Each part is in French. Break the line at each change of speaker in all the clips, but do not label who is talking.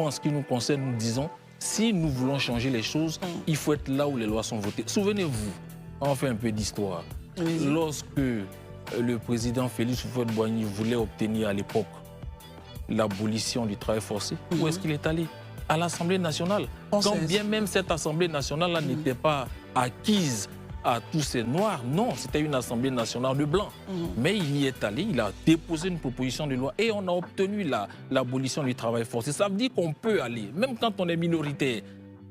En ce qui nous concerne, nous disons, si nous voulons changer les choses, il faut être là où les lois sont votées. Souvenez-vous, on fait un peu d'histoire. Oui. Lorsque le président Félix Houphouët-Boigny voulait obtenir à l'époque l'abolition du travail forcé, où est-ce qu'il est allé? À l'Assemblée nationale. Quand bien même cette Assemblée nationale n'était pas acquise à tous ces noirs, non, c'était une Assemblée nationale de blancs. Mais il y est allé, il a déposé une proposition de loi et on a obtenu l'abolition du travail forcé. Ça veut dire qu'on peut aller, même quand on est minoritaire.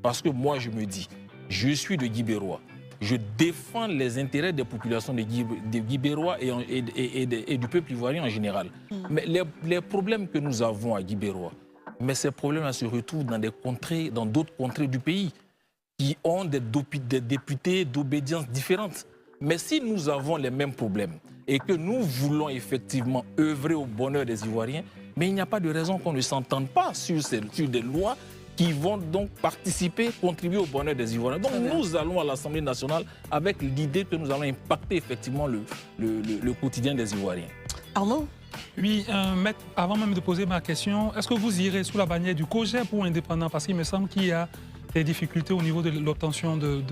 Parce que moi, je me dis, je suis de Guibérois. Je défends les intérêts des populations de Guibérois et du peuple ivoirien en général. Mais les problèmes que nous avons à Guibérois, mais ces problèmes se retrouvent dans d'autres contrées du pays qui ont des députés d'obédience différentes. Mais si nous avons les mêmes problèmes et que nous voulons effectivement œuvrer au bonheur des Ivoiriens, mais il n'y a pas de raison qu'on ne s'entende pas sur des lois qui vont donc participer, contribuer au bonheur des Ivoiriens. Donc nous allons à l'Assemblée nationale avec l'idée que nous allons impacter effectivement le quotidien des Ivoiriens.
Arnaud?
Oui, maître, avant même de poser ma question, est-ce que vous irez sous la bannière du COJEP ou indépendant? Parce qu'il me semble qu'il y a des difficultés au niveau de l'obtention de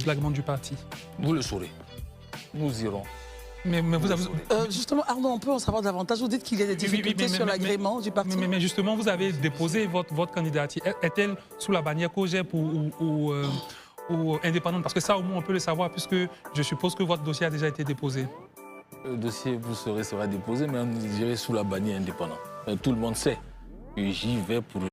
l'agrément du parti.
Vous le saurez. Nous irons.
Mais vous avez...
justement, Arnaud, on peut en savoir davantage. Vous dites qu'il y a des difficultés sur l'agrément du parti.
Mais justement, vous avez déposé votre candidature. Est-elle sous la bannière COJEP ou indépendante? Parce que ça, au moins, on peut le savoir, puisque je suppose que votre dossier a déjà été déposé.
Le dossier, vous saurez, sera déposé, mais on dirait sous la bannière indépendante. Tout le monde sait que j'y vais pour